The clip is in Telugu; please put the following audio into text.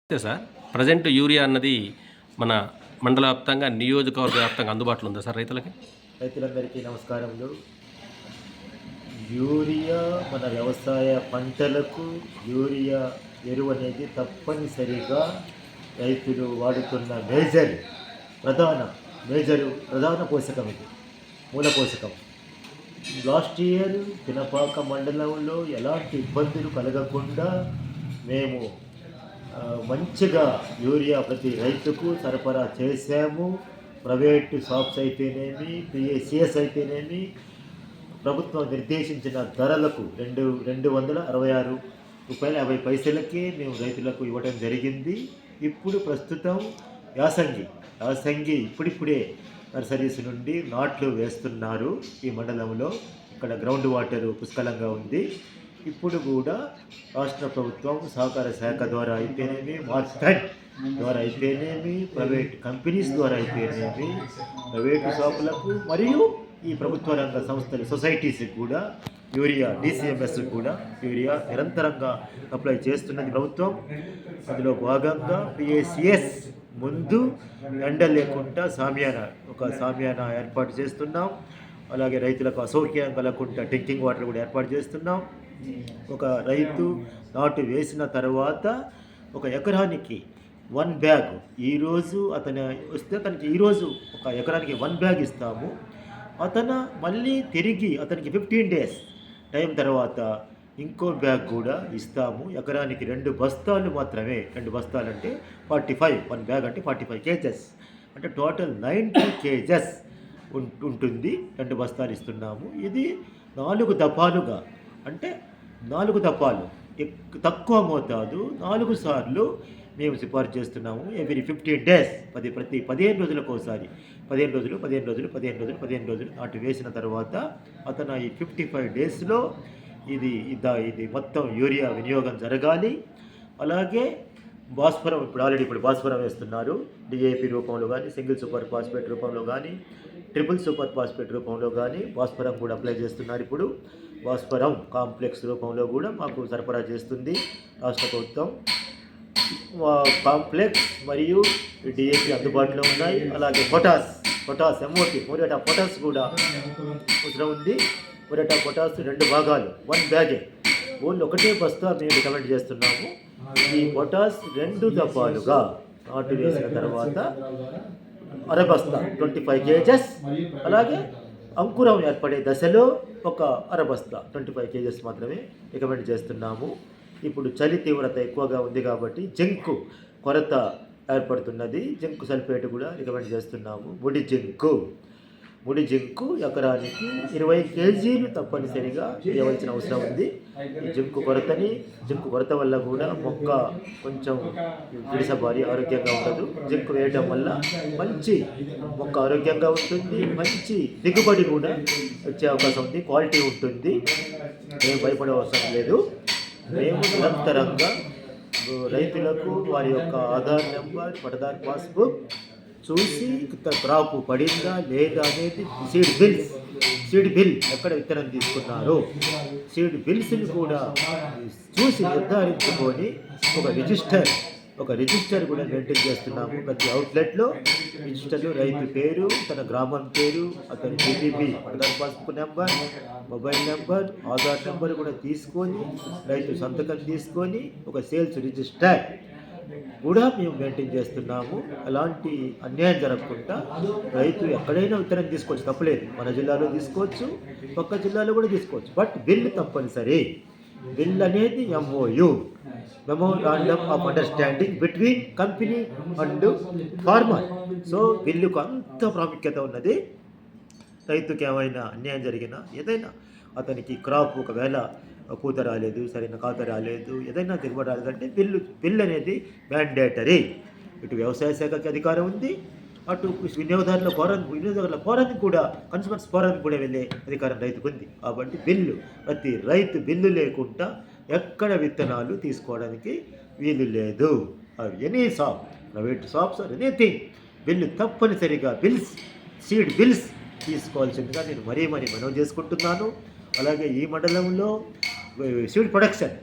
అంతే సార్. ప్రెజెంట్ యూరియా అన్నది మన మండల వ్యాప్తంగా, నియోజకవర్గ వ్యాప్తంగా అందుబాటులో ఉందా సార్ రైతులకి? రైతులందరికీ నమస్కారములు. యూరియా మన వ్యవసాయ పంటలకు యూరియా ఎరువు అనేది తప్పనిసరిగా రైతులు వాడుతున్న ప్రధాన పోషకం ఇది, మూల పోషకం. లాస్ట్ ఇయర్ పినపాక మండలంలో ఎలాంటి ఇబ్బందులు కలగకుండా మేము మంచిగా యూరియా ప్రతి రైతుకు సరఫరా చేశాము. ప్రైవేటు షాప్స్ అయితేనేమి, పిఏసిఎస్ అయితేనేమి, ప్రభుత్వం నిర్దేశించిన ధరలకు 266 రూపాయల 50 పైసలకే మేము రైతులకు ఇవ్వడం జరిగింది. ఇప్పుడు ప్రస్తుతం యాసంగి ఇప్పుడిప్పుడే నర్సరీస్ నుండి నాట్లు వేస్తున్నారు ఈ మండలంలో. ఇక్కడ గ్రౌండ్ వాటర్ పుష్కలంగా ఉంది. ఇప్పుడు కూడా రాష్ట్ర ప్రభుత్వం సహకార శాఖ ద్వారా అయితేనేమి, మార్కెట్ ద్వారా అయితేనేమి, ప్రైవేట్ కంపెనీస్ ద్వారా అయితేనేమి, ప్రైవేటు షాపులకు మరియు ఈ ప్రభుత్వ రంగ సంస్థలు సొసైటీస్కి కూడా యూరియా, డిసిఎంఎస్ కూడా యూరియా నిరంతరంగా అప్లై చేస్తున్నది ప్రభుత్వం. అందులో భాగంగా పిఏసిఎస్ ముందు ఎండ లేకుండా సామ్యానా ఏర్పాటు చేస్తున్నాం. అలాగే రైతులకు అసౌక్యం కలగకుండా డ్రింకింగ్ వాటర్ కూడా ఏర్పాటు చేస్తున్నాం. ఒక రైతు నాటు వేసిన తర్వాత ఒక ఎకరానికి 1 బ్యాగ్, ఈరోజు అతను వస్తే అతనికి ఈరోజు ఒక ఎకరానికి 1 బ్యాగ్ ఇస్తాము. మళ్ళీ తిరిగి అతనికి 15 డేస్ టైం తర్వాత ఇంకో బ్యాగ్ కూడా ఇస్తాము. ఎకరానికి 2 బస్తాలు మాత్రమే. 2 బస్తాలు అంటే 45, 1 బ్యాగ్ అంటే 45 కేజెస్, అంటే టోటల్ 90 కేజెస్ ఉంటుంది. 2 బస్తాలు ఇస్తున్నాము. ఇది 4 దఫాలుగా, అంటే 4 దఫాలు, తక్కువ మోతాదు 4 సార్లు మేము సిఫార్సు చేస్తున్నాము. ఎవ్రీ 15 డేస్, ప్రతి 15 రోజులకు ఒకసారి 15 రోజులు నాటు వేసిన తర్వాత అతను ఈ 55 డేస్లో ఇది మొత్తం యూరియా వినియోగం జరగాలి. అలాగే భాస్వరం, ఇప్పుడు భాస్వరం వేస్తున్నారు. డిఏపి రూపంలో కానీ, సింగిల్ సూపర్ ఫాస్ఫేట్ రూపంలో కానీ, ట్రిపుల్ సూపర్ ఫాస్ఫేట్ రూపంలో కానీ భాస్వరం కూడా అప్లై చేస్తున్నారు. ఇప్పుడు భాస్వరం కాంప్లెక్స్ రూపంలో కూడా మాకు సరఫరా చేస్తుంది రాష్ట్ర ప్రభుత్వం. కాంప్లెక్స్ మరియు డిఏపి అందుబాటులో ఉన్నాయి. అలాగే పొటాస్ ఎంఓటి, మొరేటా పొటాస్ కూడా అవసరం ఉంది. మొరేటా పొటాస్ 2 భాగాలు, 1 బ్యాగే, ఓన్లీ ఒకటే బస్తా మేము రికమెండ్ చేస్తున్నాము. ఈ పొటాస్ 2 దఫాలుగా నాటు వేసిన తర్వాత అరబస్తా 25 కేజెస్, అలాగే అంకురం ఏర్పడే దశలో ఒక అరబస్తా 25 కేజెస్ మాత్రమే రికమెండ్ చేస్తున్నాము. ఇప్పుడు చలి తీవ్రత ఎక్కువగా ఉంది కాబట్టి జింక్ కొరత ఏర్పడుతున్నది. జింక్ సల్ఫేట్ కూడా రికమెండ్ చేస్తున్నాము. ముడి జింకు ఎకరానికి 20 కేజీలు తప్పనిసరిగా వేయవలసిన అవసరం ఉంది. ఈ జింకు కొరత వల్ల కూడా మొక్క కొంచెం విడిసబారి ఆరోగ్యంగా ఉండదు. జింకు వేయడం వల్ల మంచి మొక్క ఆరోగ్యంగా ఉంటుంది, మంచి దిగుబడి కూడా వచ్చే అవకాశం ఉంది, క్వాలిటీ ఉంటుంది. మేము భయపడే అవసరం లేదు. మేము నిరంతరంగా రైతులకు వారి యొక్క ఆధార్ నెంబర్, పటదార్ పాస్బుక్ చూసి క్రాప్ పడిందా లేదా అనేది, సీడ్ బిల్ ఎక్కడ విత్తనం తీసుకున్నారో సీడ్ బిల్స్ని కూడా చూసి నిర్ధారించుకొని ఒక రిజిస్టర్ కూడా మెయింటైన్ చేస్తున్నాము. ప్రతి అవుట్లెట్లో రిజిస్టర్లో రైతు పేరు, తన గ్రామం పేరు, అతని జీటీపీ, పటదార్ passbook number, mobile number, Aadhaar number కూడా తీసుకొని రైతు సంతకం తీసుకొని ఒక సేల్స్ రిజిస్టర్ కూడా మేము మెయింటైన్ చేస్తున్నాము. అలాంటి అన్యాయం జరగకుండా రైతు ఎక్కడైనా విత్తనం తీసుకోవచ్చు, తప్పలేదు. మన జిల్లాలో తీసుకోవచ్చు, పక్క జిల్లాలో కూడా తీసుకోవచ్చు. బట్ బిల్ తప్పనిసరి. బిల్ అనేది MOU, memorandum of understanding between company and farmer. So బిల్లుకు అంత ప్రాముఖ్యత ఉన్నది. రైతుకి ఏమైనా అన్యాయం జరిగినా, ఏదైనా అతనికి క్రాప్ ఒకవేళ పూత రాలేదు, సరైన కాత రాలేదు, ఏదైనా దిగుబడి రాలేదంటే బిల్ అనేది మ్యాండేటరీ. ఇటు వ్యవసాయ శాఖకి అధికారం ఉంది, అటు వినియోగదారుల ఫోరానికి కూడా, కన్స్యూమర్స్ ఫోరానికి కూడా వెళ్ళే అధికారం రైతుకు ఉంది. కాబట్టి ప్రతి రైతు బిల్లు లేకుండా ఎక్కడ విత్తనాలు తీసుకోవడానికి వీలు లేదు. Any shop, private shops or anything, bill తప్పనిసరిగా సీడ్ బిల్స్ తీసుకోవాల్సిందిగా నేను మరీ మనవి చేసుకుంటున్నాను. అలాగే ఈ మండలంలో సీడ్ ప్రొడక్షన్